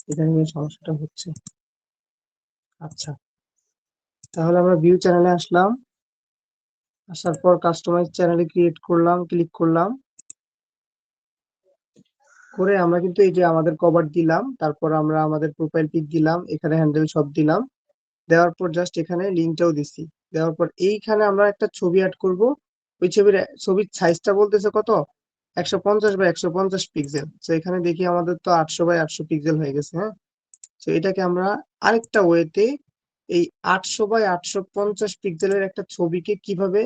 ইদানিং এই সমস্যাটা হচ্ছে। আচ্ছা, তাহলে আমরা ভিউ চ্যানেলে আসলাম, আসার পর কাস্টমাইজ চ্যানেলে ক্রিয়েট করলাম, ক্লিক করলাম, করে আমরা কিন্তু এই যে আমাদের কভার দিলাম, তারপর আমরা আমাদের প্রোফাইল পিক দিলাম, এখানে হ্যান্ডেল সব দিলাম, দেওয়ার পর জাস্ট এখানে লিঙ্কটাও দিছি। দেওয়ার পর এইখানে আমরা একটা ছবি অ্যাড করব। ওই ছবির সাইজটা বলতেছে কত, 150 বাই 150 পিক্সেল। তো এখানে দেখি আমাদের তো 800 বাই 800 পিক্সেল হয়ে গেছে। হ্যাঁ, তো এটাকে আমরা আরেকটা ওয়েতে এই 800 বাই 850 পিক্সেলের একটা ছবিকে কিভাবে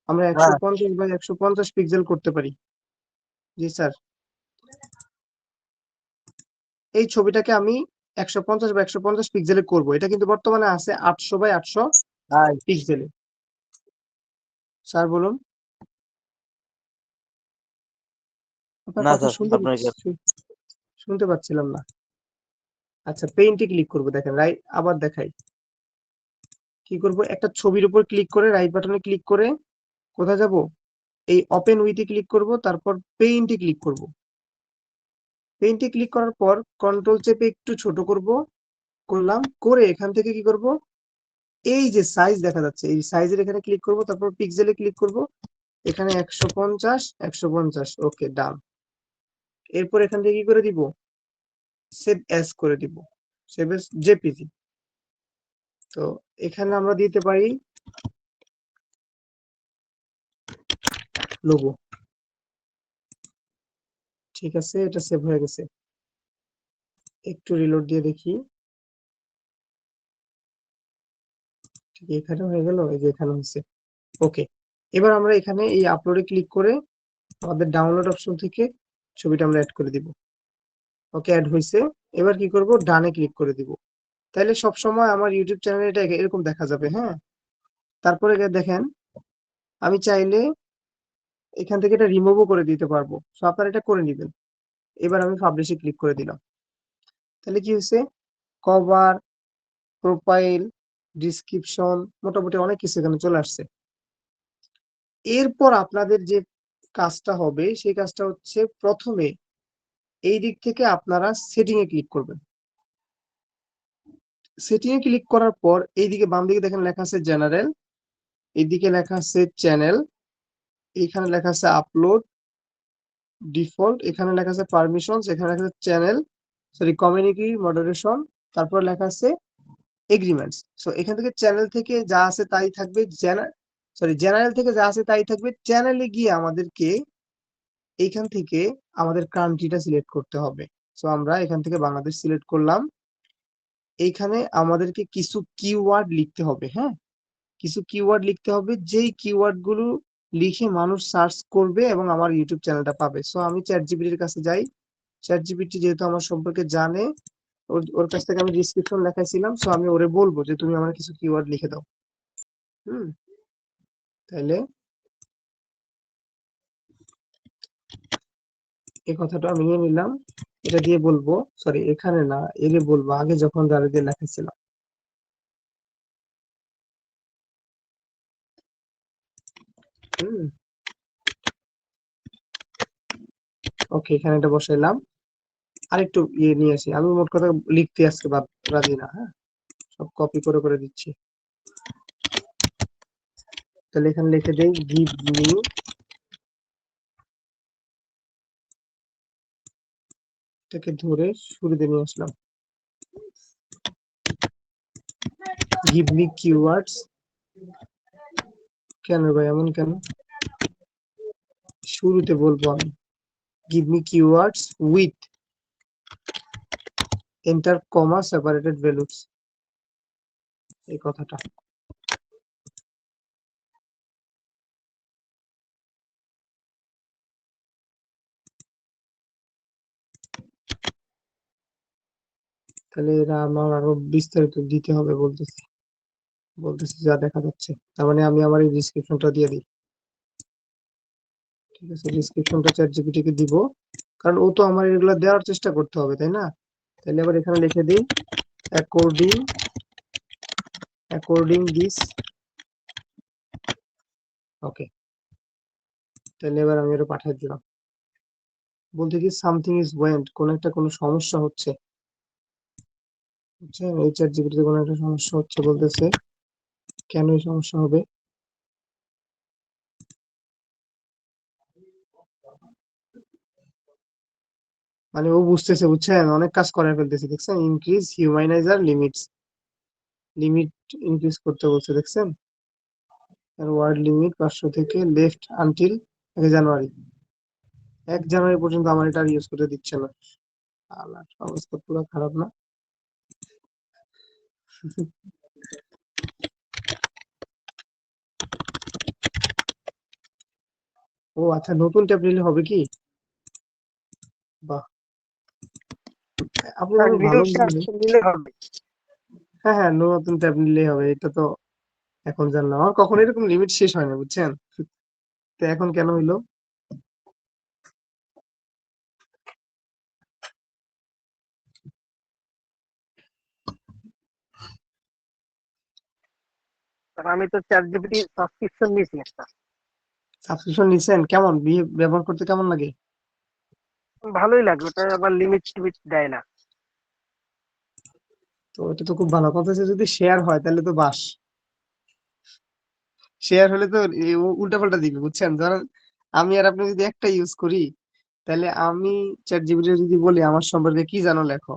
আমরা 150 বাই 150 পিক্সেল করতে পারি। জি স্যার, এই ছবিটাকে আমি 150 বাই 150 পিক্সেলে করব। এটা কিন্তু বর্তমানে আছে 800 বাই 800 পিক্সেলে। স্যার বলুন। আপনার না কথা স্যার, আপনার শুনতে পাচ্ছিলাম না। আচ্ছা, পেইন্টে ক্লিক করব। দেখেন, আবার দেখাই কি করব। একটা ছবির উপর ক্লিক করে রাইট বাটনে ক্লিক করে কোথায় যাব, এই ওপেন উইথে ক্লিক করব, তারপর পেইন্টে ক্লিক করব। পেইন্টে ক্লিক করার পর কন্ট্রোল চেপে একটু ছোট করলাম, করে এখান থেকে কি করব, এই যে সাইজ দেখা যাচ্ছে এই সাইজের এখানে ক্লিক করব, তারপর পিক্সেলে ক্লিক করব, এখানে 150 ওকে ডান। এরপর এখান থেকে কি করে দিব, সেভ অ্যাজ করে দিব, সেভ অ্যাজ জেপিজি। তো এখানে আমরা দিতে পারি লোগো। ঠিক আছে, এটা সেভ হয়ে গেছে। একটু রিলোড দিয়ে দেখি। ঠিক এখানে হয়ে গেল, এই যে এখানে হচ্ছে। ওকে, এবার আমরা এখানে এই আপলোডে ক্লিক করে আমাদের ডাউনলোড অপশন থেকে ছবিটা আমরা অ্যাড করে দিব। ওকে, অ্যাড হয়েছে। এবার কি করব, ডানে ক্লিক করে দিব। তাহলে সব সময় আমার ইউটিউব চ্যানেলে এটা এরকম দেখা যাবে। হ্যাঁ, তারপরে দেখেন, আমি চাইলে এখান থেকে এটা রিমুভও করে দিতে পারবো। সো আপনারা এটা করে নেবেন। এবার আমি পাবলিশে ক্লিক করে দিলাম। তাহলে কি হয়েছে, কভার, প্রোফাইল, ডিসক্রিপশন, মোটামুটি অনেক কিছু এখানে চলে আসছে। এরপর আপনাদের যে কাজটা হবে সেই কাজটা হচ্ছে, প্রথমে এই দিক থেকে আপনারা সেটিং এ ক্লিক করবেন। সেটিং এ ক্লিক করার পর এইদিকে বাম দিকে দেখেন লেখা আছে জেনারেল, এইদিকে লেখা আছে চ্যানেল, এখানে লেখা আছে আপলোড, ডিফল্ট, এখানে লেখা আছে পারমিশনস, এখানে লেখা আছে চ্যানেল সরি কমিউনিটি মডারেশন, তারপর লেখা আছে এগ্রিমেন্টস। সো এখান থেকে চ্যানেল থেকে যা আছে তাই থাকবে, জেনারেল থেকে যা আছে তাই থাকবে। চ্যানেলে গিয়ে আমাদেরকে এইখান থেকে আমাদের কান্ট্রিটা সিলেক্ট করতে হবে। সো আমরা এখান থেকে বাংলাদেশ সিলেক্ট করলাম। এইখানে আমাদেরকে কিছু কিওয়ার্ড লিখতে হবে। হ্যাঁ, কিছু কিওয়ার্ড লিখতে হবে, যেই কিওয়ার্ড গুলো লিখে মানুষ সার্চ করবে এবং আমার ইউটিউব চ্যানেলটা পাবে। সো আমি চ্যাট জিপিটির কাছে যাই। চ্যাট জিপিটি যেহেতু আমার সম্পর্কে জানে, ওর কাছ থেকে আমি ডিসক্রিপশন লেখাইছিলাম। সো আমি ওরে বলবো যে তুমি আমার কিছু কিওয়ার্ড লিখে দাও। হুম, তাইলে এই কথাটা আমি নিয়ে নিলাম। এটা দিয়ে বলবো, সরি এখানে না, এরে বলবো আগে যখন যারা দিয়ে লেখাইছিলাম। হুম, ওকে, এখানে এটা বসাইলাম। আরেকটু ইয়ে নিয়ে আসি, আমি মোট কথা লিখতে আজকে রাজি না। হ্যাঁ, সব কপি করে করে দিচ্ছি। তাহলে এখানে লিখে দেই গিভ মি, এটাকে ধরে শুরুতে নিয়ে আসলাম, গিভ মি কিওয়ার্ডস। কেন ভাই এমন কেন, শুরুতে বলবো আমি give me keywords with enter comma separated values, এই কথাটা। তাহলে এরা আমার আরো বিস্তারিত দিতে হবে বলতেছি যা দেখা যাচ্ছে। তার মানে আমি আমার এই ডিসক্রিপশনটা দিয়ে দিই। ঠিক আছে, ডিসক্রিপশনটা চ্যাট জিপিটি কে দিব, কারণ ও তো আমার এগুলো দেওয়ার চেষ্টা করতে হবে, তাই না? তাহলে আবার এখানে লিখে দিই অ্যাকর্ডিং অ্যাকর্ডিং দিস। ওকে, তাহলে এবার আমি এটা পাঠিয়ে দিলাম। বলতে কি সামথিং ইজ ওয়েন্ট, কোন সমস্যা হচ্ছে। আচ্ছা, এই চ্যাট জিপিটিতে কোনো একটা সমস্যা হচ্ছে বলতেছে। কেন এই সমস্যা হবে? মানে ও বুঝতেছে, বুঝছেন, অনেক কাজ করে ফেলতেছে, দেখছেন? ইনক্রিজ হিউম্যানাইজার লিমিট ইনক্রিজ করতে বলছে, দেখছেন? আর ওয়ার্ড লিমিট 500 থেকে লেফট আনটিল 1 জানুয়ারি। 1 জানুয়ারি পর্যন্ত আমার এটা ইউজ করতে দিচ্ছে না। আল্লাহ, অবস্থা পুরো খারাপ না? ও আচ্ছা, নতুন ট্যাব নিলে হবে কি? বাহ, আপনি অনেক নিউ ভালো ট্যাব বুঝলেন। নিলে হবে। হ্যাঁ হ্যাঁ, নতুন ট্যাব নিলেই হবে, এটা তো এখন জানলাম। আমার কখনো এরকম লিমিট শেষ হয় না, বুঝছেন? তো এখন কেন হইলো? আর আমি তো চ্যাট জিপিটি সাবস্ক্রিপশন নিয়েছি একটা। সাবস্ক্রিপশন নিছেন? কেমন ব্যবহার করতে কেমন লাগে? ভালোই লাগে, ওটা আবার লিমিট টিমিট দেয় না। তো এটা তো খুব ভালো কথা, হচ্ছে যদি শেয়ার হয় তাহলে তো বাস। শেয়ার হলে তো উল্টা পাল্টা দিবে, বুঝছেন? ধরেন আমি আর আপনি যদি একটা ইউজ করি, তাহলে আমি চ্যাট জিপিটি যদি বলি আমার সম্পর্কে কি জানো লেখো,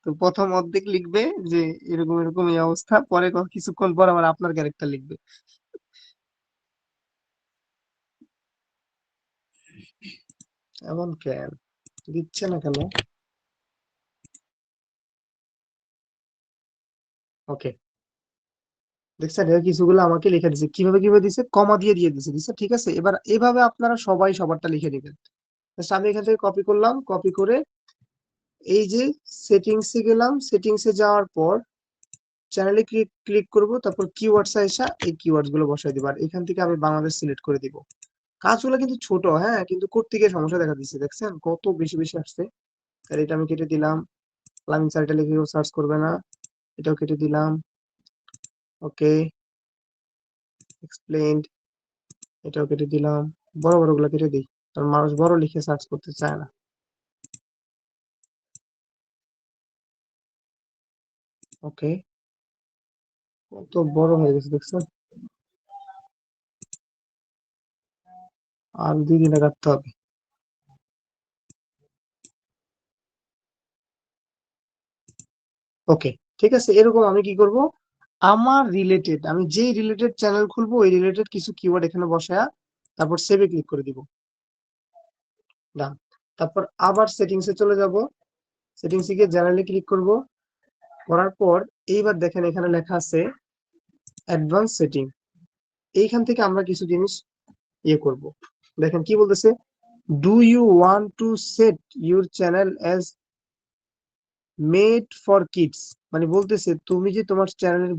তো প্রথম অর্ধেক লিখবে যে এরকম এরকম এই অবস্থা, পরে কিছুক্ষণ পর আবার আপনার ক্যারেক্টার লিখবে। এমন কেন দিচ্ছে না কেন? ওকে, দেখছেন, এর কিছুগুলো আমাকে লিখে দিছে, কিভাবে কিভাবে দিছে, কমা দিয়ে দিয়ে দিছে দিছে, ঠিক আছে? এবার এভাবে আপনারা সবাই সবারটা লিখে দিবেন। জাস্ট আমি এখান থেকে কপি করলাম, কপি করে এই যে সেটিংসে গেলাম, সেটিংসে যাওয়ার পর চ্যানেলে ক্লিক ক্লিক করব, তারপর কিওয়ার্ডস আইসা এই কিওয়ার্ডস গুলো বসাই দিব, আর এখান থেকে আমি বাংলাদেশ সিলেক্ট করে দিব। কাজগুলো কিন্তু ছোট, হ্যাঁ, কিন্তু করতে গিয়ে সমস্যা দেখা দিচ্ছে, দেখছেন কত বেশি বেশি আসছে। তাহলে এটা আমি কেটে দিলাম, লাইন সাইটে লিখে কেউ সার্চ করবে না, এটাও কেটে দিলাম। ওকে, এক্সপ্লেইনড, এটাও কেটে দিলাম। বড় বড় গুলো কেটে দিই, কারণ মানুষ বড় লিখে সার্চ করতে চায় না। ওকে, কত বড় হয়ে গেছে দেখছেন? আর 2 দিনে কাটতে হবে। ওকে, ঠিক আছে। এরকম আমি কি করব, আমার রিলেটেড, আমি যেই রিলেটেড চ্যানেল খুলবো ওই রিলেটেড কিছু কিওয়ার্ড এখানে বসায়া তারপর সেভে ক্লিক করে দিব। ডান। তারপর আবার সেটিংস এ চলে যাব, সেটিংস এ গিয়ে জেনারেলি ক্লিক করব, করার পর এইবার দেখেন এখানে লেখা আছে অ্যাডভান্স সেটিং। এইখান থেকে আমরা কিছু জিনিস ইয়ে করব। দেখেন কি বলতেছে, do you want to set your channel as made for kids. মানে বলতেছে তুমি যে তোমার চ্যানেলের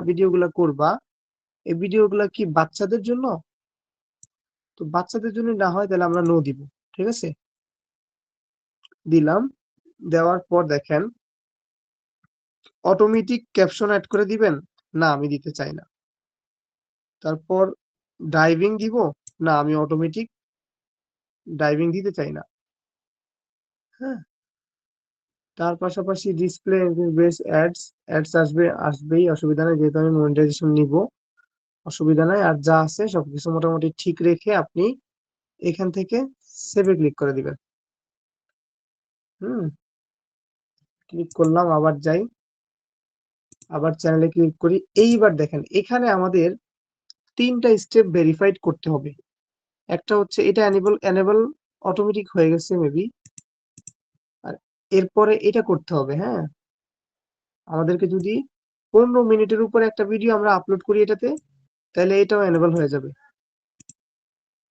ভিডিওগুলা করবা, এই ভিডিওগুলা কি বাচ্চাদের জন্য? তো বাচ্চাদের জন্য না হয় তাহলে আমরা নো দিব, ঠিক আছে? দিলাম। দেওয়ার পর দেখেন অটোমেটিক ক্যাপশন অ্যাড করে দিবেন, না আমি দিতে চাই না। তারপর ড্রাইভিং দিব, না আমি অটোমেটিক ড্রাইভিং দিতে চাই না। হ্যাঁ, তার পাশাপাশি ডিসপ্লে বেস অ্যাডস, আসবেই, অসুবিধা নেই, যেহেতু আমি মনিটাইজেশন নিব, অসুবিধা নাই। আর যা আছে সবকিছু মোটামুটি ঠিক রেখে আপনি এখান থেকে সেভে ক্লিক করে দিবেন। হুম, ক্লিক করলাম, আবার যাই, আবার চ্যানেলে ক্লিক করি। এইবার দেখেন এখানে আমাদের 3টা স্টেপ ভেরিফাইড করতে হবে। একটা হচ্ছে এটা এনেবল অটোমেটিক হয়ে গেছে মেবি। আর এরপরে এটা করতে হবে, হ্যাঁ, আমাদেরকে যদি 15 মিনিটের উপরে একটা ভিডিও আমরা আপলোড করি এটাতে, তাহলে এটাও এনেবল হয়ে যাবে।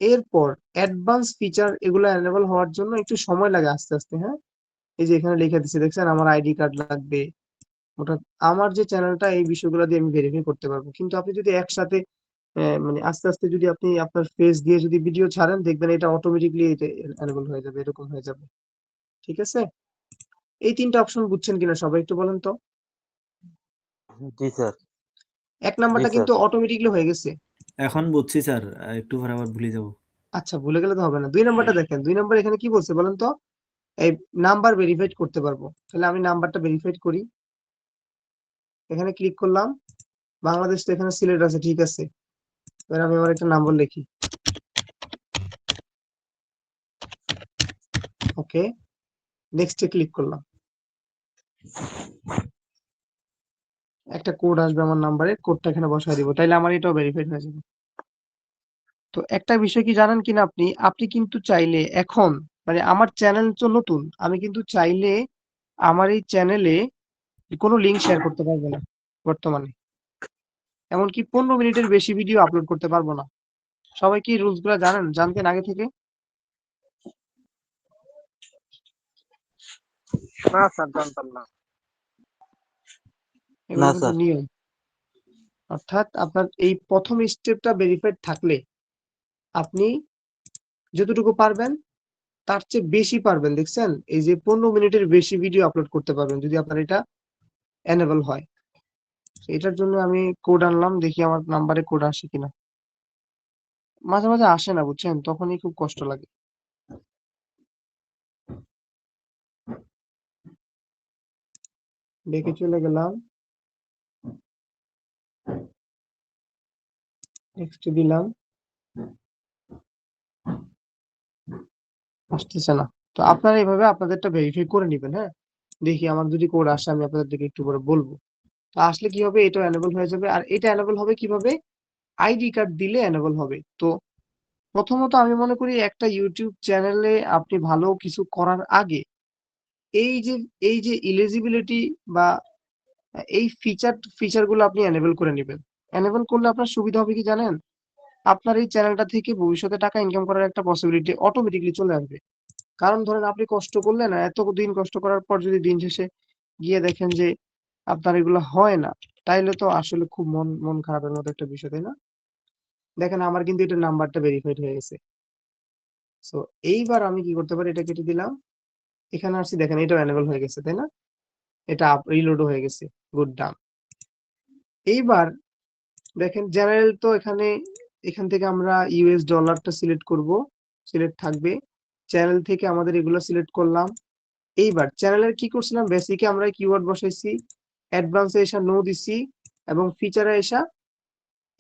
এরপর অ্যাডভান্স ফিচার, এগুলো এনেবল হওয়ার জন্য একটু সময় লাগে আস্তে আস্তে, হ্যাঁ। এই যে এখানে লিখে দিচ্ছে, দেখছেন, আমার আইডি কার্ড লাগবে। অর্থাৎ আমার যে চ্যানেলটা, এই বিষয়গুলো দিয়ে আমি ভেরিফাই করতে পারবো। কিন্তু আপনি যদি একসাথে মানে আস্তে আস্তে যদি আপনি আপনার ফেস দিয়ে যদি ভিডিও ছাড়েন, দেখবেন এটা অটোমেটিকলি এটা এনেবল হয়ে যাবে, এরকম হয়ে যাবে, ঠিক আছে? এই 3টা অপশন বুঝছেন কিনা সবাই একটু বলেন তো। জি স্যার। 1 নাম্বারটা স্যার। কিন্তু অটোমেটিকলি হয়ে গেছে। এখন বুঝছি স্যার, একটু পরে আবার ভুলে যাব। আচ্ছা, ভুলে গেলে তো হবে না। 2 নাম্বারটা দেখেন, 2 নাম্বার এখানে কি বলছে বলেন তো, এই নাম্বার ভেরিফাইড করতে পারবো। তাহলে আমি নাম্বারটা ভেরিফাইড করি। এখানে ক্লিক করলাম, বাংলাদেশ তো এখানে সিলেট আছে, ঠিক আছে। এবার আমি আমার একটা নাম্বার লিখি, ওকে, নেক্সটে ক্লিক করলাম। একটা কোড আসবে আমার নাম্বারে, কোডটা এখানে বসায় দিব, তাইলে আমার এটাও ভেরিফাইড হয়ে যাবে। তো একটা বিষয় কি জানেন কিনা আপনি, আপনি কিন্তু চাইলে এখন, মানে আমার চ্যানেল তো নতুন, আমি কিন্তু চাইলে আমার এই চ্যানেলে কোনো লিঙ্ক শেয়ার করতে পারবো না বর্তমানে। এমনকি 15 মিনিটের বেশি ভিডিও আপলোড করতে পারবো না। সবাই কি রুলস গুলা জানেন, জানতেন আগে থেকে? না স্যার, জানতাম না। এগুলো না কিন্তু স্যার। নিয়ম। অর্থাৎ আপনার এই প্রথম স্টেপটা ভেরিফাইড থাকলে আপনি যতটুকু পারবেন তার চেয়ে বেশি পারবেন, দেখছেন? এই যে 15 মিনিটের বেশি ভিডিও আপলোড করতে পারবেন যদি আপনার এটা এনেবল হয়। এটার জন্য আমি কোড আনলাম, দেখি আমার নাম্বারে কোড আসে কিনা। মাঝে মাঝে আসে না, বুঝছেন, তখনই খুব কষ্ট লাগে। দেখে চলে গেলাম, নেক্সট দিলাম, আসতেছে না। তো আপনারা এইভাবে আপনাদেরটা ভেরিফাই করে নেবেন, হ্যাঁ। দেখি আমার যদি কোড আসে আমি আপনাদেরকে একটু পরে বলবো। তো আসলে কি হবে, এটা এনেবল হয়ে যাবে। আর এটা এনেবল হবে কিভাবে, আইডি কার্ড দিলে এনেবল হবে। তো প্রথমত আমি মনে করি একটা ইউটিউব চ্যানেলে আপনি ভালো কিছু করার আগে এই যে এই যে এলিজিবিলিটি বা এই ফিচারগুলো আপনি এনেবল করে নেবেন। এনেবল করলে আপনার সুবিধা হবে কি জানেন, আপনার এই চ্যানেলটা থেকে ভবিষ্যতে টাকা ইনকাম করার একটা পসিবিলিটি অটোমেটিকলি চলে আসবে। কারণ ধরেন আপনি কষ্ট করলেন, এতদিন কষ্ট করার পর যদি দিন শেষে গিয়ে দেখেন যে আপনার এগুলো হয় না, তাইলে তো আসলে খুব মন মন খারাপের মতো একটা বিষয়, তাই না? দেখেন আমার কিন্তু এটা নাম্বারটা ভেরিফাইড হয়ে গেছে। সো এইবার আমি কি করতে পারি, এটা কেটে দিলাম, এখানে আসছি, দেখেন এটাও এনেবল হয়ে গেছে, তাই না? এটা রিলোডও হয়ে গেছে, গুড, ডান। এইবার দেখেন জেনারেল তো এখানে, এখান থেকে আমরা ইউএস ডলারটা সিলেক্ট করব, সিলেক্ট থাকবে। চ্যানেল থেকে আমাদের এগুলো সিলেক্ট করলাম। এইবার চ্যানেলের কি করছিলাম, বেসিকে আমরা কিওয়ার্ড বসাইছি, অ্যাডভান্সে এসে নো দিছি, এবং ফিচারে এসে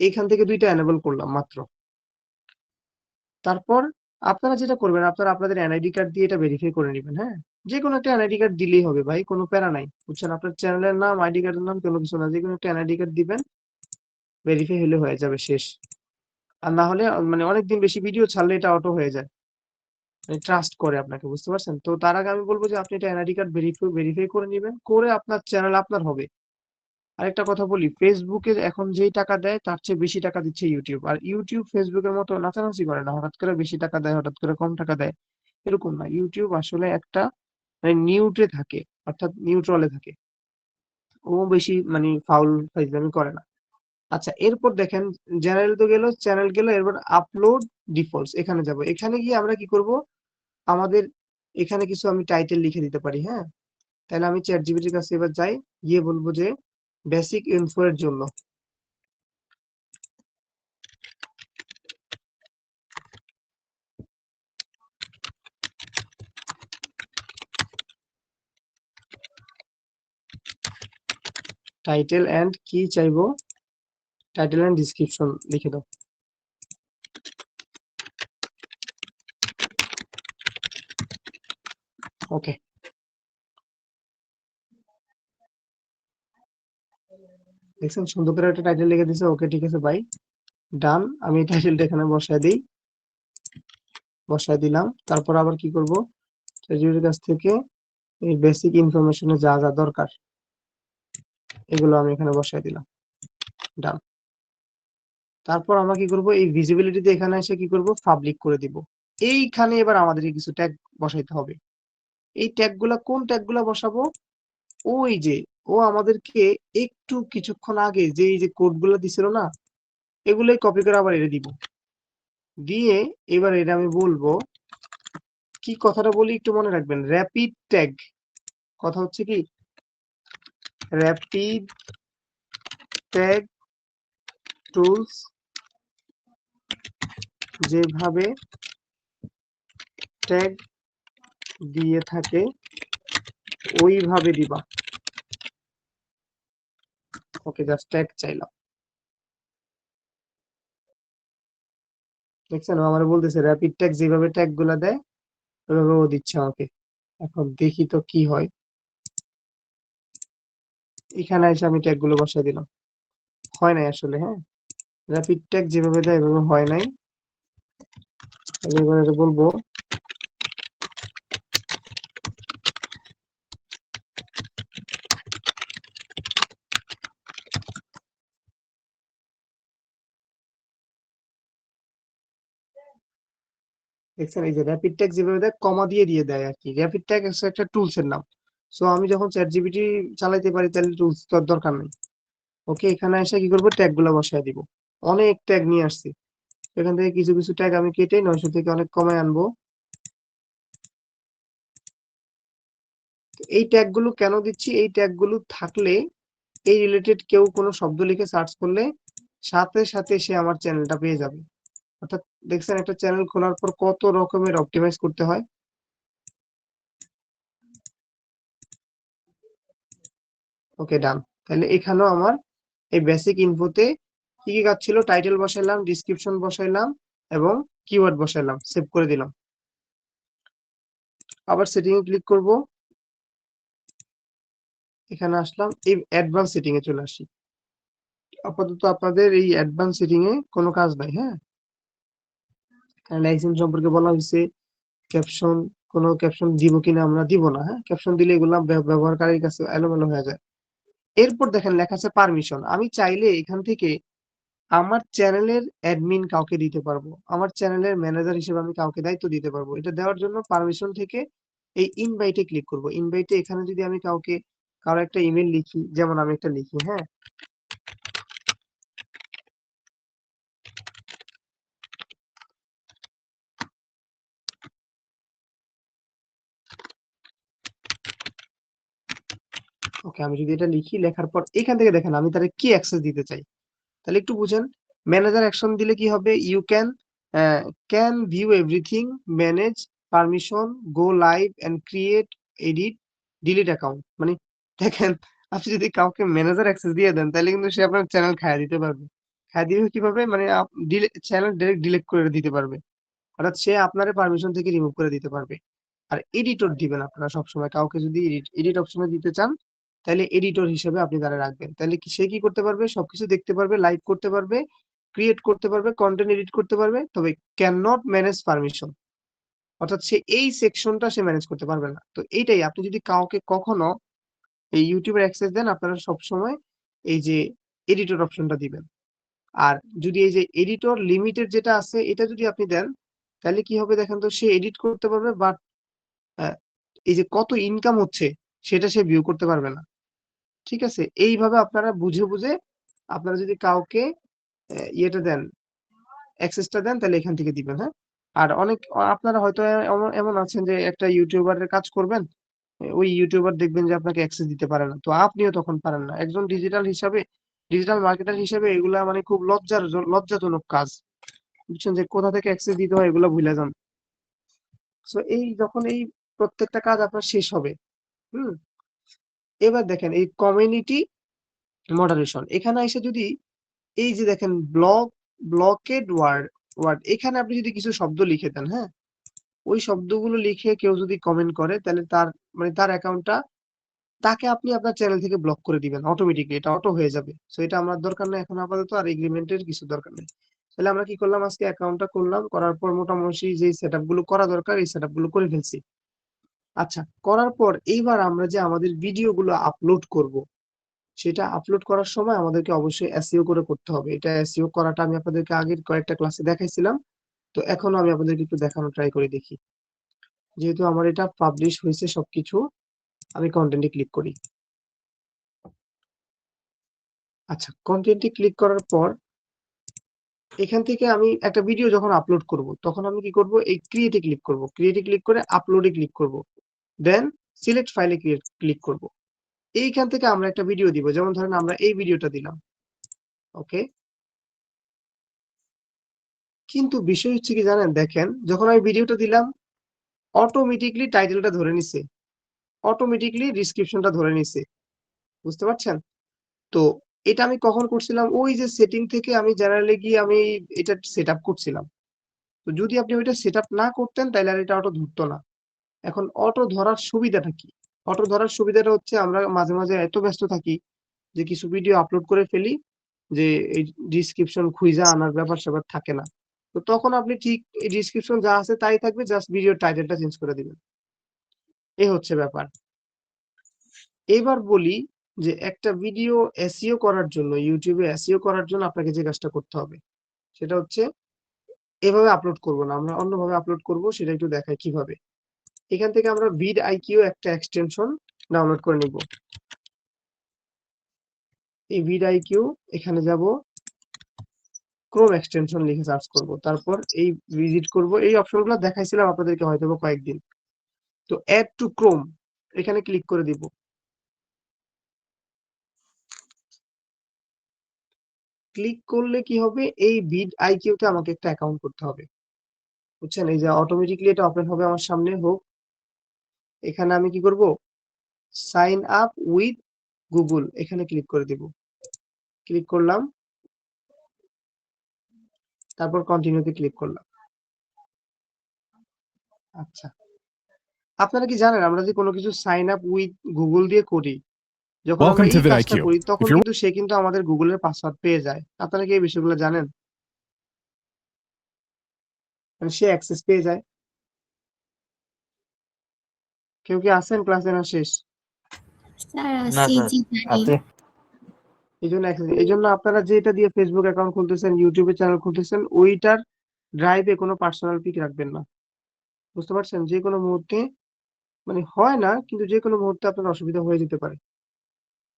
এখান থেকে দুইটা এনেবল করলাম মাত্র। তারপর আপনারা যেটা করবেন, আপনারা আপনাদের এনআইডি কার্ড দিয়ে এটা ভেরিফাই করে নেবেন, হ্যাঁ। যে কোনো একটা এনআইডি কার্ড দিলেই হবে ভাই, কোনো প্যারা নাই, বুঝছেন? আপনার চ্যানেলের নাম, আইডি কার্ডের নাম, কোনো কিছু না, যে কোনো একটা এনআইডি কার্ড দিবেন, ভেরিফাই হলে হয়ে যাবে, শেষ। আর না হলে মানে অনেকদিন বেশি ভিডিও ছাড়লে এটা অটো হয়ে যায়, মানে ট্রাস্ট করে আপনাকে, বুঝতে পারছেন? তো তার আগে আমি বলবো যে আপনি এটা এনআইডি কার্ড ভেরিফাই করে নেবেন, করে আপনার চ্যানেল আপনার হবে। আরেকটা কথা বলি, ফেসবুকে এখন যেই টাকা দেয় তার চেয়ে বেশি টাকা দিচ্ছে ইউটিউব। আর ইউটিউব ফেসবুকের মতো নাচানাচি করে না, হঠাৎ করে বেশি টাকা দেয়, হঠাৎ করে কম টাকা দেয়, এরকম না। ইউটিউব আসলে একটা মানে নিউট্রে থাকে, অর্থাৎ নিউট্রালে থাকে। ও বেশি মানে ফাউল ফাইজলামি করে না। আচ্ছা, এরপর দেখেন জেনারেল তো গেল, চ্যানেল গেল, এরপর আপলোড ডিফল্টস, এখানে যাব। এখানে গিয়ে আমরা কি করব, আমাদের এখানে কিছু আমি টাইটেল লিখে দিতে পারি, হ্যাঁ। তাহলে আমি চ্যাট জিপিটির কাছে এবার যাই, গিয়ে বলবো যে বেসিক ইনফো এর জন্য টাইটেল এন্ড কি চাইবো, টাইটেল এন্ড ডিসক্রিপশন লিখে দাও, ওকে। দেখছেন সুন্দর করে একটা টাইটেল লিখে দিছে, ওকে ঠিক আছে ভাই, ডান। আমি টাইটেলটা এখানে বসায় দিই, বসায় দিলাম। তারপর আবার কি করব, চ্যাটজিপিটির কাছ থেকে এই বেসিক ইনফরমেশনে যা যা দরকার এগুলো আমি এখানে বসায় দিলাম, ডান। তারপর আমরা কি করব, এই ভিজিবিলিটিতে এখানে এসে কি করব, পাবলিক করে দিব। এইখানে এবার আমাদেরকে কিছু ট্যাগ বসাইতে হবে। এই ট্যাগগুলা কোন ট্যাগগুলা বসাবো, ওই যে ও আমাদেরকে একটু কিছুক্ষণ আগে যে এই যে কোডগুলো দিছিল না, এগুলোই কপি করে আবার এনে দিব। দিয়ে এবার এটা আমি বলবো, কি কথাটা বলি একটু মনে রাখবেন, র্যাপিড ট্যাগ। কথা হচ্ছে কি, র্যাপিড ট্যাগ টুলস যেভাবে ট্যাগ দিয়ে থাকে ওইভাবে দিবা। ওকে, জাস্ট ট্যাগ চাইলাম। দেখছেন ও আমার বলতেছে র্যাপিড ট্যাগ যেভাবে ট্যাগ গুলা দেয় ওইভাবে ও দিচ্ছে আমাকে। এখন দেখি তো কি হয়। এখানে এসে আমি ট্যাগ গুলো বসাই দিলাম, হয় নাই আসলে। হ্যাঁ, র্যাপিড ট্যাগ যেভাবে দেয় এভাবে হয় নাই। এবার এটা বলবো দেখছেন এই যে র্যাপিড ট্যাগ যেভাবে দেয় কমা দিয়ে দিয়ে দেয় আর কি। র্যাপিড ট্যাগ একটা টুলস এর নাম। সো আমি যখন চ্যাট জিপিটি চালাইতে পারি তাহলে টুলস তো আর দরকার নেই। ওকে, এখানে এসে কি করবো, ট্যাগ গুলা বসায় দিব। অনেক ট্যাগ নিয়ে আসছি, এখান থেকে কিছু কিছু ট্যাগ আমি কেটে 900 থেকে অনেক কমায় আনবো। এই ট্যাগ গুলো কেন দিচ্ছি, এই ট্যাগ গুলো থাকলে এই রিলেটেড কেউ কোনো শব্দ লিখে সার্চ করলে সাথে সাথে সে আমার চ্যানেলটা পেয়ে যাবে। অর্থাৎ দেখছেন একটা চ্যানেল খোলার পর কত রকমের অপটিমাইজ করতে হয়। ওকে, ডান। তাহলে এখানেও আমার এই বেসিক ইনফোতে কি কি কাজ ছিল, টাইটেল বসাইলাম, ডিসক্রিপশন বসাইলাম এবং কিওয়ার্ড বসাইলাম, সেভ করে দিলাম। আবার সেটিং এ ক্লিক করব, এখানে আসলাম, এই অ্যাডভান্স সেটিং এ চলে আসি। আপাতত আপনাদের এই অ্যাডভান্স সেটিং এ কোনো কাজ নাই। হ্যাঁ, কারণ লাইসেন্স সম্পর্কে বলা হয়েছে, ক্যাপশন কোনো ক্যাপশন দিব কিনা আমরা দিব না। হ্যাঁ, ক্যাপশন দিলে এগুলো ব্যবহারকারীর কাছে এলোমেলো হয়ে যায়। এরপর দেখেন লেখা আছে পারমিশন। আমি চাইলে এখান থেকে আমার চ্যানেলের অ্যাডমিন কাউকে দিতে পারবো, আমার চ্যানেলের ম্যানেজার হিসেবে আমি কাউকে দায়িত্ব দিতে পারবো। এটা দেওয়ার জন্য পারমিশন থেকে এই ইনভাইটে ক্লিক করব। ইনভাইটে এখানে যদি আমি কারো একটা ইমেল লিখি, যেমন আমি একটা লিখি, হ্যাঁ, ওকে, আমি যদি এটা লিখি, লেখার পর এখান থেকে দেখেন আমি তারে কি অ্যাক্সেস দিতে চাই। তাহলে একটু বুঝেন, ম্যানেজার অ্যাকশন দিলে কি হবে, you can view everything, manage, permission, go live and create, edit, delete account. মানে দেখেন, আপনি যদি কাউকে ম্যানেজার অ্যাক্সেস দিয়ে দেন তাহলে কিন্তু সে আপনার চ্যানেল খায়া দিতে পারবে। খায়া দিবে কিভাবে, মানে চ্যানেল ডিরেক্ট ডিলিট করে দিতে পারবে। অর্থাৎ সে আপনার পারমিশন থেকে রিমুভ করে দিতে পারবে। আর এডিটর দিবেন আপনারা সবসময়, কাউকে যদি এডিট অপশনে দিতে চান তাহলে এডিটর হিসেবে আপনি তারা রাখবেন। তাহলে সে কি করতে পারবে, সবকিছু দেখতে পারবে, লাইভ করতে পারবে, ক্রিয়েট করতে পারবে, কন্টেন্ট এডিট করতে পারবে, তবে ক্যান নট ম্যানেজ পারমিশন। অর্থাৎ সে এই সেকশনটা সে ম্যানেজ করতে পারবে না। তো এইটাই, আপনি যদি কাউকে কখনো এই ইউটিউবের অ্যাক্সেস দেন আপনারা সবসময় এই যে এডিটর অপশনটা দিবেন। আর যদি এই যে এডিটর লিমিটেড যেটা আছে এটা যদি আপনি দেন তাহলে কি হবে দেখেন তো, সে এডিট করতে পারবে বাট এই যে কত ইনকাম হচ্ছে সেটা সে ভিউ করতে পারবে না। ঠিক আছে, এইভাবে আপনারা বুঝে বুঝে আপনারা যদি কাউকে ইয়েটা দেন, অ্যাক্সেসটা দেন, তাহলে এখান থেকে দিবেন। হ্যাঁ, আর অনেক আপনারা হয়তো এমন এমন আছেন যে একটা ইউটিউবারের কাজ করবেন, ওই ইউটিউবার দেখবেন যে আপনাকে অ্যাক্সেস দিতে পারে না, তো আপনিও তখন পারেন না। একজন ডিজিটাল মার্কেটার হিসেবে এগুলা মানে খুব লজ্জাজনক কাজ। বুঝছেন, যে কোথা থেকে অ্যাক্সেস দিতে হয় এগুলো ভুলে যান। সো এই যখন এই প্রত্যেকটা কাজ আপনার শেষ হবে, হুম, এবার দেখেন এই কমিউনিটি মডারেশন। এখানে এসে যদি এই যে দেখেন ব্লকেড ওয়ার্ড এখানে আপনি যদি কিছু শব্দ লিখে দেন, হ্যাঁ, ওই শব্দগুলো লিখে কেউ যদি কমেন্ট করে তাহলে তার অ্যাকাউন্টটা, তাকে আপনি আপনার চ্যানেল থেকে ব্লক করে দিবেন অটোমেটিকলি, এটা অটো হয়ে যাবে। সো এটা আমার দরকার নেই এখন আপাতত, আর এগ্রিমেন্টের কিছু দরকার নেই। তাহলে আমরা কি করলাম, আজকে অ্যাকাউন্টটা করলাম, করার পর মোটামুটি যে সেটআপ গুলো করা দরকার এই সেটআপ গুলো করে ফেলছি। আচ্ছা, করার পর এইবার আমরা যে আমাদের ভিডিও গুলো আপলোড করব, সেটা আপলোড করার সময় আমাদেরকে অবশ্যই এসইও করে করতে হবে। এটা এসইও করাটা আমি আপনাদেরকে আগের কয়েকটা ক্লাসে দেখাইছিলাম, তো এখনো আমি আপনাদেরকে একটু দেখানো ট্রাই করে দেখি। যেহেতু আমার এটা পাবলিশ হয়েছে সবকিছু, আমি কন্টেন্টে ক্লিক করি। আচ্ছা, কন্টেন্টে ক্লিক করার পর এখান থেকে আমি একটা ভিডিও যখন আপলোড করব তখন আমি কি করব, এই ক্রিয়েটে ক্লিক করব, ক্রিয়েটে ক্লিক করে আপলোডে ক্লিক করব, দেন সিলেক্ট ফাইলে ক্লিক করব। এইখান থেকে আমরা একটা ভিডিও দিব, যেমন ধরেন আমরা এই ভিডিওটা দিলাম। ওকে, কিন্তু বিষয় হচ্ছে কি জানেন, দেখেন যখন আমি ভিডিওটা দিলাম অটোমেটিকলি টাইটেলটা ধরে নিছে, অটোমেটিকলি ডিসক্রিপশনটা ধরে নিছে। বুঝতে পারছেন? তো এটা আমি কখন করছিলাম, ওই যে সেটিং থেকে আমি জেনারেলে গিয়ে আমি এটা সেট আপ করছিলাম। তো যদি আপনি ওইটা সেট আপ না করতেন তাহলে আর এটা অটো ধরতো না। এখন অটো ধরার সুবিধাটা কি? অটো ধরার সুবিধাটা হচ্ছে আমরা মাঝে মাঝে এত ব্যস্ত থাকি যে কিছু ভিডিও আপলোড করে ফেলি যে এই ডিসক্রিপশন খুঁজা আনার ব্যাপার-স্যাপার থাকে না। তো তখন আপনি ঠিক এই ডিসক্রিপশন যা আছে তাই থাকবে, জাস্ট ভিডিওর টাইটেলটা চেঞ্জ করে দিবেন। এই হচ্ছে ব্যাপার। এবার বলি যে একটা ভিডিও এসইও করার জন্য, YouTube এ এসইও করার জন্য আপনাকে যে কাজটা করতে হবে সেটা হচ্ছে এভাবে আপলোড করব না। আমরা অন্যভাবে আপলোড করব, সেটা একটু দেখাই কিভাবে। এখান থেকে আমরা vidIQ একটা এক্সটেনশন ডাউনলোড করে নিব। এই vidIQ এখানে যাব, ক্রোম এক্সটেনশন লিখে সার্চ করব, তারপর এই ভিজিট করব। এই অপশনগুলো দেখাইছিলাম আপনাদেরকে হয়তো কয়েকদিন। তো অ্যাড টু ক্রোম এখানে ক্লিক করে দিব। ক্লিক করলে কি হবে, এই vidIQ তে আমাকে একটা অ্যাকাউন্ট করতে হবে, বুঝছেন? এই যে অটোমেটিক্যালি এটা ওপেন হবে আমার সামনে হোক। এখানে আমি কি করব, সাইন আপ উইথ গুগল এখানে ক্লিক করে দিব। ক্লিক করলাম, তারপর কন্টিনিউতে ক্লিক করলাম। আচ্ছা, আপনারা কি জানেন আমরা যদি কোনো কিছু সাইন আপ উইথ গুগল দিয়ে করি, যখন আমরা Welcome to এই কাজটা vidIQ. করি তখন If you're কিন্তু সে কিন্তু আমাদের গুগলের পাসওয়ার্ড পেয়ে যায়। আপনারা কি এই বিষয়গুলো জানেন? মানে সে অ্যাক্সেস পেয়ে যায়। কেউ কি আছেন ক্লাসে না শেষ? স্যার না আছি, স্যার জি জানি। আছে। এই জন্য আপনারা যেটা দিয়ে ফেসবুক অ্যাকাউন্ট খুলতেছেন, ইউটিউবে চ্যানেল খুলতেছেন, ওইটার ড্রাইভে কোনো পার্সোনাল পিক রাখবেন না। বুঝতে পারছেন? যে কোনো মুহূর্তে, মানে হয় না কিন্তু যে কোনো মুহূর্তে আপনার অসুবিধা হয়ে যেতে পারে।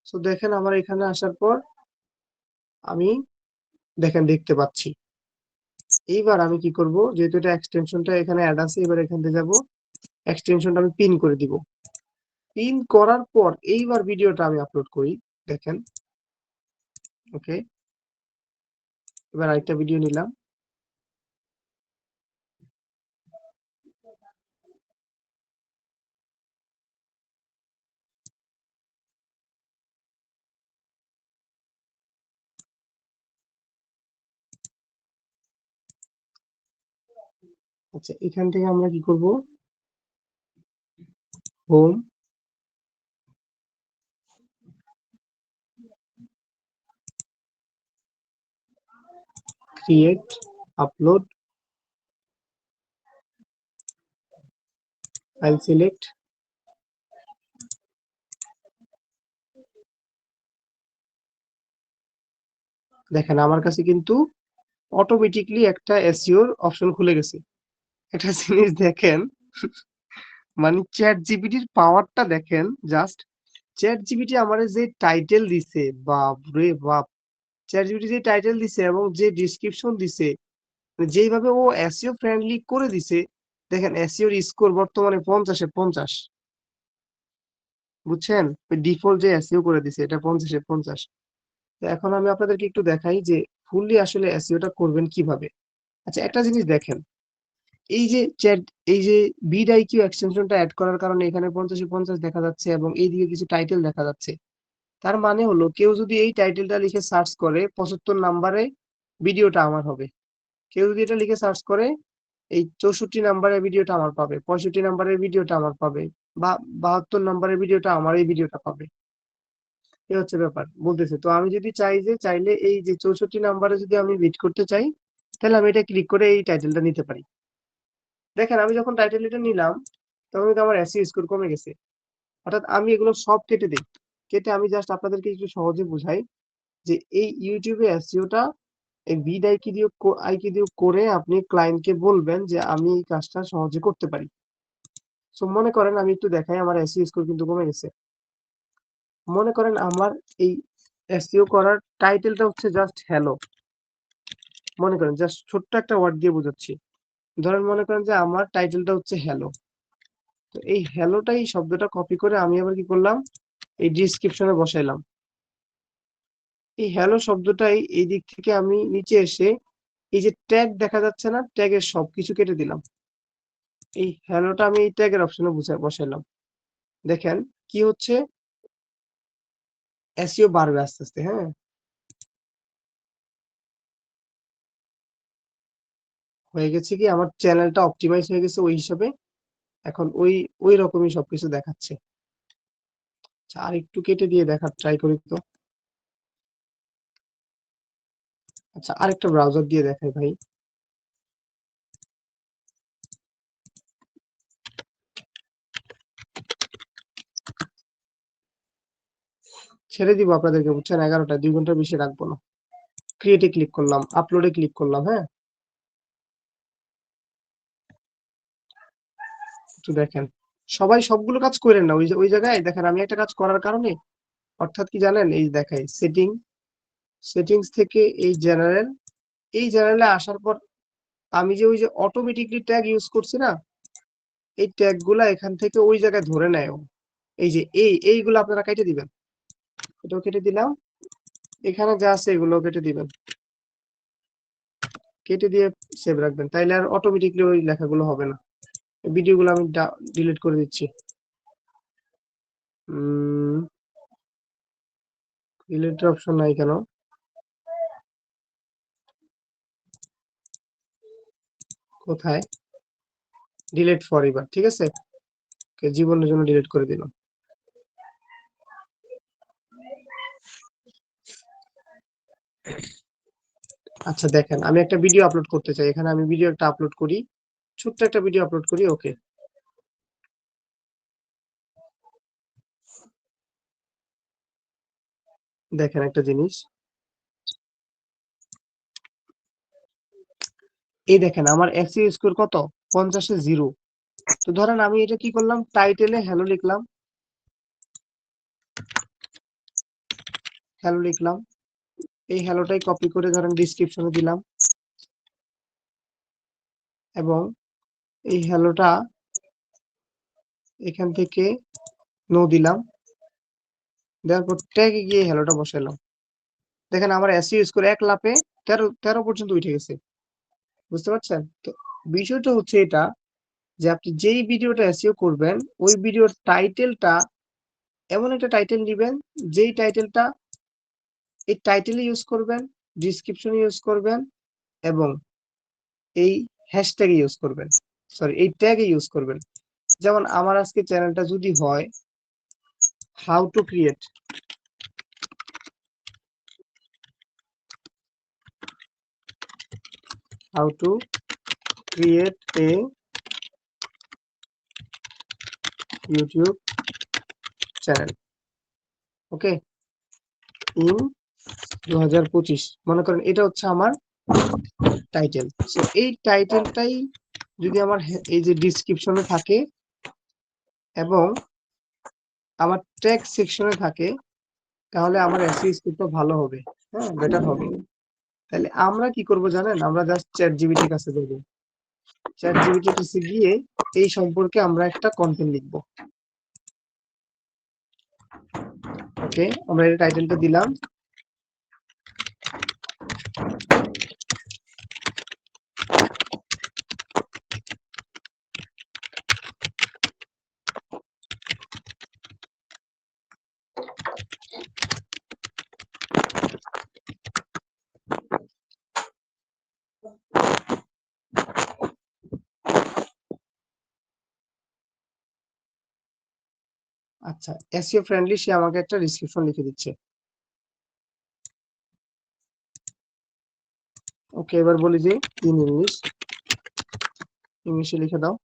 সো দেখেন আমার এখানে আসার পর আমি দেখেন দেখতে পাচ্ছি। এইবার আমি কি করব, যেহেতু এটা এক্সটেনশনটা এখানে অ্যাড আছে, এবার এখান থেকে যাব, এক্সটেনশনটা আমি পিন করে দিব। পিন করার পর এইবার ভিডিওটা আমি আপলোড করি। দেখেন, ওকে, এবার আরেকটা ভিডিও নিলাম। আচ্ছা, এখান থেকে আমরা কি করব, home, create, upload, file select, দেখেন আমার কাছে কিন্তু অটোমেটিকলি একটা এসইওর অপশন খুলে গেছে। একটা জিনিস দেখেন, মানে চ্যাট জিপিটির পাওয়ারটা দেখেন জাস্ট। চ্যাট জিপিটি আমারে যে টাইটেল দিছে, বাপ রে বাপ! চ্যাট জিপিটি যে টাইটেল দিছে এবং যে ডেসক্রিপশন দিছে, মানে যেইভাবে ও এসইও ফ্রেন্ডলি করে দিছে, দেখেন এসইওর স্কোর বর্তমানে 50 এ 50, বুঝছেন? ডিফল্ট যে এসইও করে দিছে এটা 50 এ 50। তো এখন আমি আপনাদেরকে একটু দেখাই যে ফুললি আসলে এসইওটা করবেন কিভাবে। আচ্ছা, একটা জিনিস দেখেন, এই যে চ্যাট, এই যে vidIQ এক্সটেনশনটা অ্যাড করার কারণে এখানে 50 এ 50 দেখা যাচ্ছে এবং এইদিকে কিছু টাইটেল দেখা যাচ্ছে। তার মানে হলো কেউ যদি এই টাইটেলটা লিখে সার্চ করে 75 নাম্বারে ভিডিওটা আমার হবে। কেউ যদি এটা লিখে সার্চ করে এই 64 নাম্বারের ভিডিওটা আমার পাবে, 65 নাম্বারের ভিডিওটা আমার পাবে, বা 72 নাম্বারের ভিডিওটা আমার এই ভিডিওটা পাবে। এই হচ্ছে ব্যাপার বলতেছে। তো আমি যদি চাই যে চাইলে এই যে 64 নাম্বারে যদি আমি বিট করতে চাই, তাহলে আমি এটা ক্লিক করে এই টাইটেলটা নিতে পারি। দেখেন আমি যখন টাইটেল এটা নিলাম তখন কিন্তু আমার এসইও স্কোর কমে গেছে। অর্থাৎ আমি এগুলো সব কেটে দিই। কেটে আমি জাস্ট আপনাদেরকে একটু সহজে বুঝাই যে এই ইউটিউবে এসইওটা এই vidIQ দিয়ে করে আপনি ক্লায়েন্টকে বলবেন যে আমি এই কাজটা সহজে করতে পারি। সো মনে করেন আমি একটু দেখাই, আমার এসইও স্কোর কিন্তু কমে গেছে। মনে করেন আমার এই এসইও করার টাইটেলটা হচ্ছে জাস্ট হ্যালো। মনে করেন জাস্ট ছোট্ট একটা ওয়ার্ড দিয়ে বোঝাচ্ছি। ধরেন মনে করেন যে আমার টাইটেলটা হচ্ছে হ্যালো। তো এই হ্যালোটা, এই শব্দটা কপি করে আমি আবার কি করলাম, এই ডেসক্রিপশনে বসাইলাম। এই হ্যালো শব্দটাই এই দিক থেকে আমি নিচে এসে এই যে ট্যাগ দেখা যাচ্ছে না, ট্যাগের সবকিছু কেটে দিলাম। এই হ্যালোটা আমি এই ট্যাগের অপশনে বসাইলাম। দেখেন কি হচ্ছে, এসইও বাড়বে আস্তে আস্তে। হ্যাঁ, হয়ে গেছে কি আমার চ্যানেলটা অপটিমাইজ হয়ে গেছে ওই হিসাবে, এখন ওই রকমই সবকিছু দেখাচ্ছে। আচ্ছা, আর একটু কেটে দিয়ে দেখার ট্রাই করি তো। আচ্ছা, আরেকটা ব্রাউজার দিয়ে দেখাই ভাই। ছেড়ে দিব আপনাদেরকে, বুঝছেন, 11টা, 2 ঘন্টার বেশি রাখবো না। ক্রিয়েটে ক্লিক করলাম, আপলোডে ক্লিক করলাম। হ্যাঁ, একটু দেখেন, সবাই সবগুলো কাজ করেন না। ওই জায়গায় দেখেন আমি একটা কাজ করার কারণে, অর্থাৎ কি জানেন, এই দেখাই সেটিংস থেকে এই জেনারেলে আসার পর আমি যে ওই যে অটোমেটিকলি ট্যাগ ইউজ করছি না, এই ট্যাগ গুলা এখান থেকে ওই জায়গায় ধরে নেয় ও। এই যে এইগুলো আপনারা কেটে দিবেন, এটাও কেটে দিলাম, এখানে যা আছে এগুলো কেটে দিবেন, কেটে দিয়ে সেভ রাখবেন, তাইলে আর অটোমেটিকলি ওই লেখাগুলো হবে না। ভিডিওগুলো আমি ডিলিট করে দিচ্ছি। ডিলিটের অপশন নাই কেন? কোথায়? ডিলিট ফর এভার, ঠিক আছে, জীবনের জন্য ডিলিট করে দিলাম। আচ্ছা দেখেন, আমি একটা ভিডিও আপলোড করতে চাই, এখানে আমি ভিডিও একটা আপলোড করি, ছোট্ট একটা ভিডিও আপলোড করি। ওকে, দেখেন একটা জিনিস, এই দেখেন আমার এসইও স্কোর কত, 50-এ 0। তো ধরেন আমি এটা কি করলাম, টাইটেলে হ্যালো লিখলাম, এই হ্যালোটাই কপি করে ধরেন ডিসক্রিপশনে দিলাম, এবং এই হ্যালোটা এখান থেকে নো দিলাম, দেওয়ার পর ট্যাগে গিয়ে হ্যালোটা বসাইলাম। দেখেন আমার এসইও স্কোর 1 লাফে 13 পর্যন্ত উঠে গেছে। বুঝতে পারছেন? তো বিষয়টা হচ্ছে এটা, যে আপনি যেই ভিডিওটা এসইও করবেন ওই ভিডিওর টাইটেলটা এমন একটা টাইটেল নেবেন, যেই টাইটেলটা এই টাইটেলে ইউজ করবেন, ডিসক্রিপশনে ইউজ করবেন, এবং এই হ্যাশট্যাগে ইউজ করবেন, সরি এই ট্যাগে ইউজ করবেন। যেমন আমার আজকে চ্যানেলটা যদি হয় how to create a YouTube channel, okay, in 2025, মনে করেন এটা হচ্ছে আমার টাইটেল। সো এই টাইটেলটাই যদি আমার এই যে ডিসক্রিপশনে থাকে এবং আমার ট্যাগ সেকশনে থাকে, তাহলে আমার এসইও স্কোরটা ভালো হবে, হ্যাঁ, বেটার হবে। তাহলে আমরা কি করব জানেন, আমরা জাস্ট চ্যাট জিপিটির কাছে যাব, চ্যাট জিপিটির কাছে গিয়ে এই সম্পর্কে আমরা একটা কন্টেন্ট লিখব। ওকে, আমরা এই টাইটেলটা দিলাম, আচ্ছা এসইও ফ্রেন্ডলি, সে আমাকে একটা ডেসক্রিপশন লিখে দিচ্ছে। ওকে, এবার বলি যে ইন ইংলিশে লিখে দাও।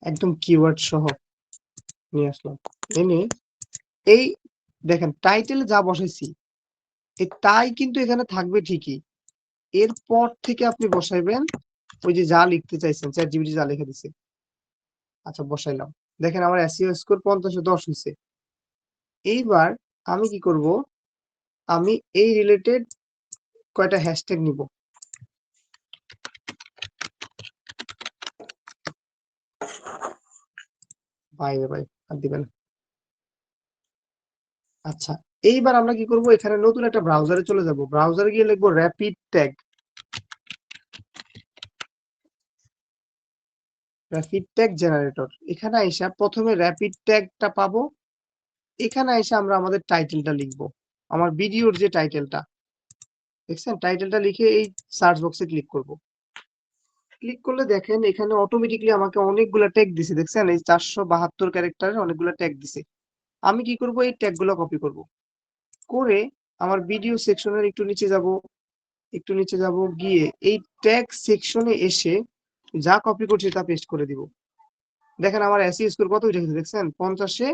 একদম কিওয়ার্ড সহ নিয়ে আসলাম, এনে এই দেখেন টাইটেলে যা বসাইছি এই তাই কিন্তু এখানে থাকবে ঠিকই, এরপর থেকে আপনি বসাইবেন ওই যে যা লিখতে চাইছেন, চ্যাট জিপিটি যা লিখে দিছে। আচ্ছা বসাইলাম, দেখেন আমার এসইও স্কোর 50-এ 10 হয়েছে। এইবার আমি কি করব, আমি এই রিলেটেড কয়টা হ্যাশট্যাগ নিব। ভাই আর দিবেন। আচ্ছা, এইবার আমরা কি করব, এখানে নতুন একটা ব্রাউজারে চলে যাব, ব্রাউজারে গিয়ে লিখবো rapid tag. Rapid tag generator. এখানে আইসা প্রথমে র্যাপিড ট্যাগটা পাবো। এখানে এসে আমরা আমাদের টাইটেলটা লিখবো, আমার ভিডিওর যে টাইটেলটা দেখছেন, টাইটেলটা লিখে এই সার্চ বক্সে ক্লিক করব। ক্লিক করলে দেখেন এখানে অটোমেটিকলি আমাকে অনেকগুলা ট্যাগ দিছে, দেখছেন এই 472 ক্যারেক্টারের অনেকগুলা ট্যাগ দিছে। আমি কি করব, এই ট্যাগগুলো কপি করব, করে আমার ভিডিও সেকশনের একটু নিচে যাব, গিয়ে এই ট্যাগ সেকশনে এসে যা কপি করছি তা পেস্ট করে দিব। দেখেন আমার এসইও স্কোর কত উঠে গেছে, দেখছেন 50-এ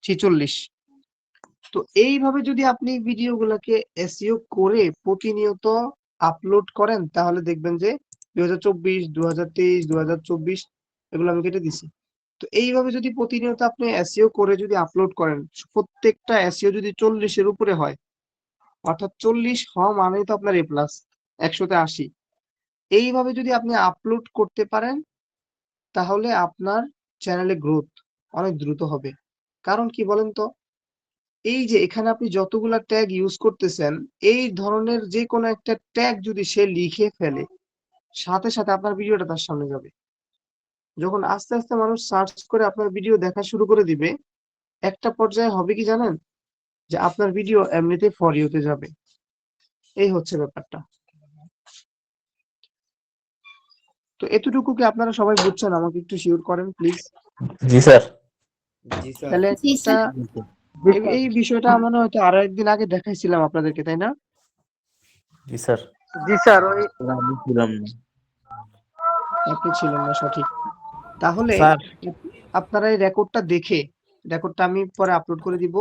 46। তো এইভাবে যদি আপনি ভিডিওগুলোকে এসইও করে প্রতিনিয়ত আপলোড করেন তাহলে দেখবেন যে 2024, 2023, 2024 এগুলো আমি কেটে দিছি। তো এইভাবে যদি প্রতিনিয়ত আপনি এসইও করে যদি আপলোড করেন, প্রত্যেকটা এসইও যদি 40-এর উপরে হয়, অর্থাৎ 40 হওয়া মানেই তো আপনার A+, 100-তে 80। এইভাবে যদি আপনি আপলোড করতে পারেন তাহলে আপনার চ্যানেলে গ্রোথ অনেক দ্রুত হবে। কারণ কি বলেন তো, এই যে এখানে আপনি যতগুলা ট্যাগ ইউজ করতেছেন, এই ধরনের যে কোনো একটা ট্যাগ যদি সে লিখে ফেলে, সাথে সাথে আপনার ভিডিওটা তার সামনে যাবে। যখন আস্তে আস্তে মানুষ সার্চ করে আপনার ভিডিও দেখা শুরু করে দিবে, একটা পর্যায়ে হবে কি জানেন, যে আপনার ভিডিও এমনিতেই ফর ইউতে যাবে। এই হচ্ছে ব্যাপারটা। তো এতটুকু কি আপনারা সবাই বুঝছেন? আমাকে একটু শিওর করেন প্লিজ। G sir. তাহলে জি একটা স্যার। এই বিষয়টা মনে হয়তো আরো একদিন আগে দেখাইছিলাম আপনাদেরকে, তাই না? জি স্যার। জি স্যার, ওই আমি ছিলাম না। আপনি ছিলেন না, সঠিক। তাহলে স্যার আপনারা এই রেকর্ডটা দেখে, রেকর্ডটা আমি পরে আপলোড করে দিব।